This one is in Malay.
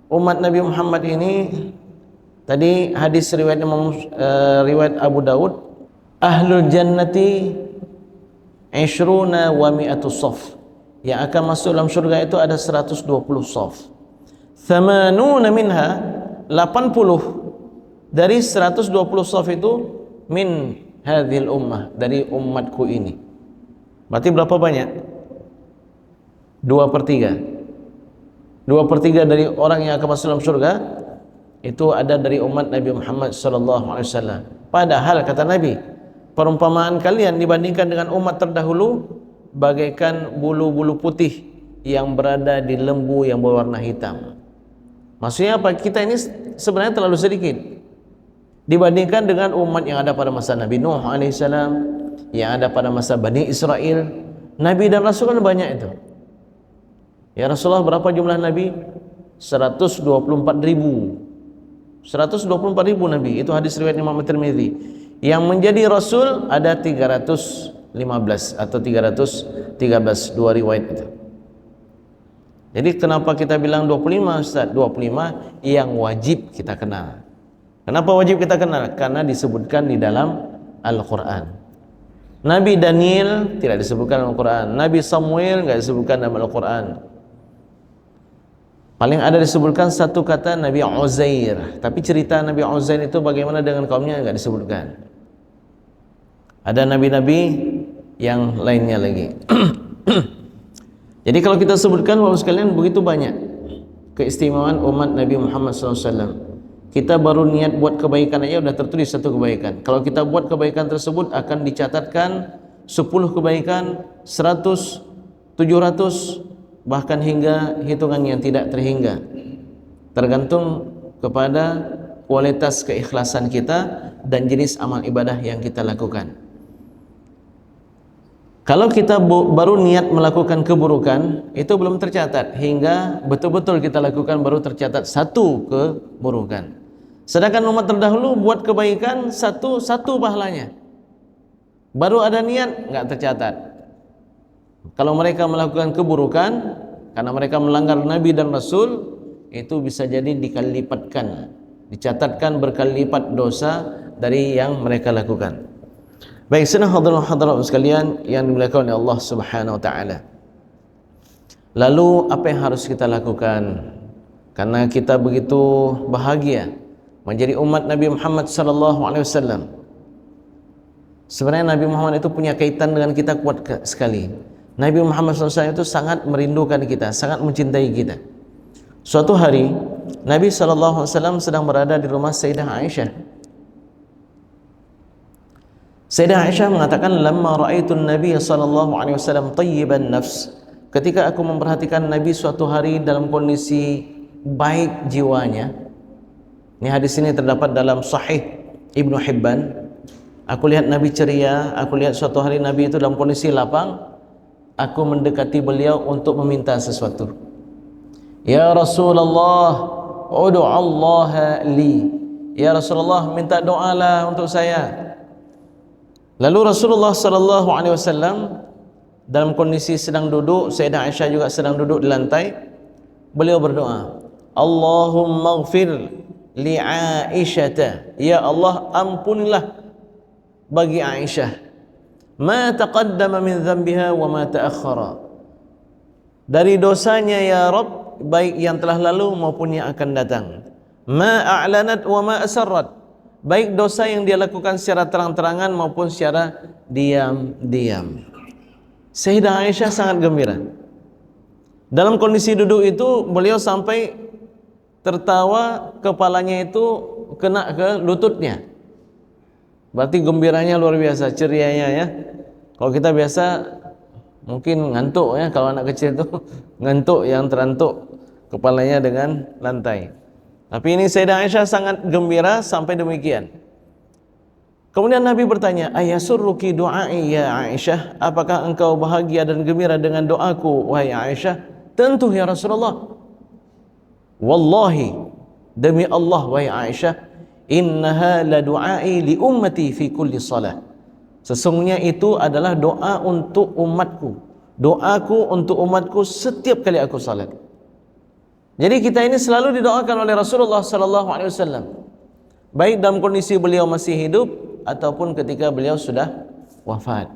umat Nabi Muhammad ini, tadi hadis riwayat Abu Daud, ahlul jannati ishruna wa mi'atu saf, yang akan masuk dalam syurga itu ada 120 saf. Thamanuna minha, 80 dari 120 saf itu min hadhil ummah, dari umatku ini. Berarti berapa banyak? 2/3. 2/3 dari orang yang akan masuk dalam syurga itu ada dari umat Nabi Muhammad SAW. Padahal kata Nabi, perumpamaan kalian dibandingkan dengan umat terdahulu bagaikan bulu-bulu putih yang berada di lembu yang berwarna hitam. Maksudnya apa? Kita ini sebenarnya terlalu sedikit dibandingkan dengan umat yang ada pada masa Nabi Nuh alaihissalam, yang ada pada masa Bani Israel. Nabi dan Rasul kan banyak itu. Ya Rasulullah, berapa jumlah Nabi? 124.000. 124.000 Nabi. Itu hadis riwayat Imam Tirmidzi. Yang menjadi Rasul ada 315 atau 313, dua riwayat itu. Jadi kenapa kita bilang 25 Ustaz? 25 yang wajib kita kenal. Kenapa wajib kita kenal? Karena disebutkan di dalam Al-Quran. Nabi Daniel tidak disebutkan dalam Al-Quran. Nabi Samuel tidak disebutkan dalam Al-Quran. Paling ada disebutkan satu kata Nabi Uzair. Tapi cerita Nabi Uzair itu bagaimana dengan kaumnya tidak disebutkan. Ada nabi-nabi yang lainnya lagi. Jadi kalau kita sebutkan Bapak sekalian, begitu banyak keistimewaan umat Nabi Muhammad SAW. Kita baru niat buat kebaikan aja udah tertulis satu kebaikan. Kalau kita buat kebaikan tersebut akan dicatatkan 10 kebaikan, 100, 700, bahkan hingga hitungan yang tidak terhingga. Tergantung kepada kualitas keikhlasan kita dan jenis amal ibadah yang kita lakukan. Kalau kita baru niat melakukan keburukan, itu belum tercatat. Hingga betul-betul kita lakukan baru tercatat satu keburukan. Sedangkan umat terdahulu buat kebaikan satu pahalanya. Baru ada niat, enggak tercatat. Kalau mereka melakukan keburukan karena mereka melanggar Nabi dan Rasul, itu bisa jadi dikali lipatkan, dicatatkan berkali lipat dosa dari yang mereka lakukan. Baik, senang hadirin sekalian yang dimuliakan oleh Allah Subhanahu wa taala. Lalu apa yang harus kita lakukan? Karena kita begitu bahagia menjadi umat Nabi Muhammad sallallahu alaihi wasallam. Sebenarnya Nabi Muhammad itu punya kaitan dengan kita kuat sekali. Nabi Muhammad SAW itu sangat merindukan kita, sangat mencintai kita. Suatu hari Nabi SAW sedang berada di rumah Sayyidah Aisyah. Sayyidah Aisyah mengatakan, lamma ra'aitun Nabi SAW tayyiban nafs. Ketika aku memperhatikan Nabi suatu hari dalam kondisi baik jiwanya. Ini hadis ini terdapat dalam Sahih Ibnu Hibban. Aku lihat Nabi ceria, aku lihat suatu hari Nabi itu dalam kondisi lapang. Aku mendekati beliau untuk meminta sesuatu. Ya Rasulullah, ud'u Allah li. Ya Rasulullah, minta doalah untuk saya. Lalu Rasulullah sallallahu alaihi wasallam dalam kondisi sedang duduk, Sayyidah Aisyah juga sedang duduk di lantai. Beliau berdoa, Allahumma ighfir li Aisyata. Ya Allah, ampunilah bagi Aisyah. Ma taqaddama min dhanbiha wa ma ta'akhkhara. Dari dosanya ya Rabb, baik yang telah lalu maupun yang akan datang. Ma a'lanat wa ma asarrat. Baik dosa yang dia lakukan secara terang-terangan maupun secara diam-diam. Sayyidah Aisyah sangat gembira. Dalam kondisi duduk itu beliau sampai tertawa, kepalanya itu kena ke lututnya. Berarti gembiranya luar biasa, cerianya ya. Kalau kita biasa mungkin ngantuk ya, kalau anak kecil itu ngantuk yang terantuk kepalanya dengan lantai. Tapi ini Sayyidah Aisyah sangat gembira sampai demikian. Kemudian Nabi bertanya, ayasurruki du'ai ya Aisyah? Apakah engkau bahagia dan gembira dengan doaku wahai Aisyah? Tentu ya Rasulullah. Wallahi, demi Allah wahai Aisyah, innaha la du'ai li ummati fi kulli salah. Sesungguhnya itu adalah doa untuk umatku. Doaku untuk umatku setiap kali aku salat. Jadi kita ini selalu didoakan oleh Rasulullah sallallahu alaihi wasallam, baik dalam kondisi beliau masih hidup ataupun ketika beliau sudah wafat.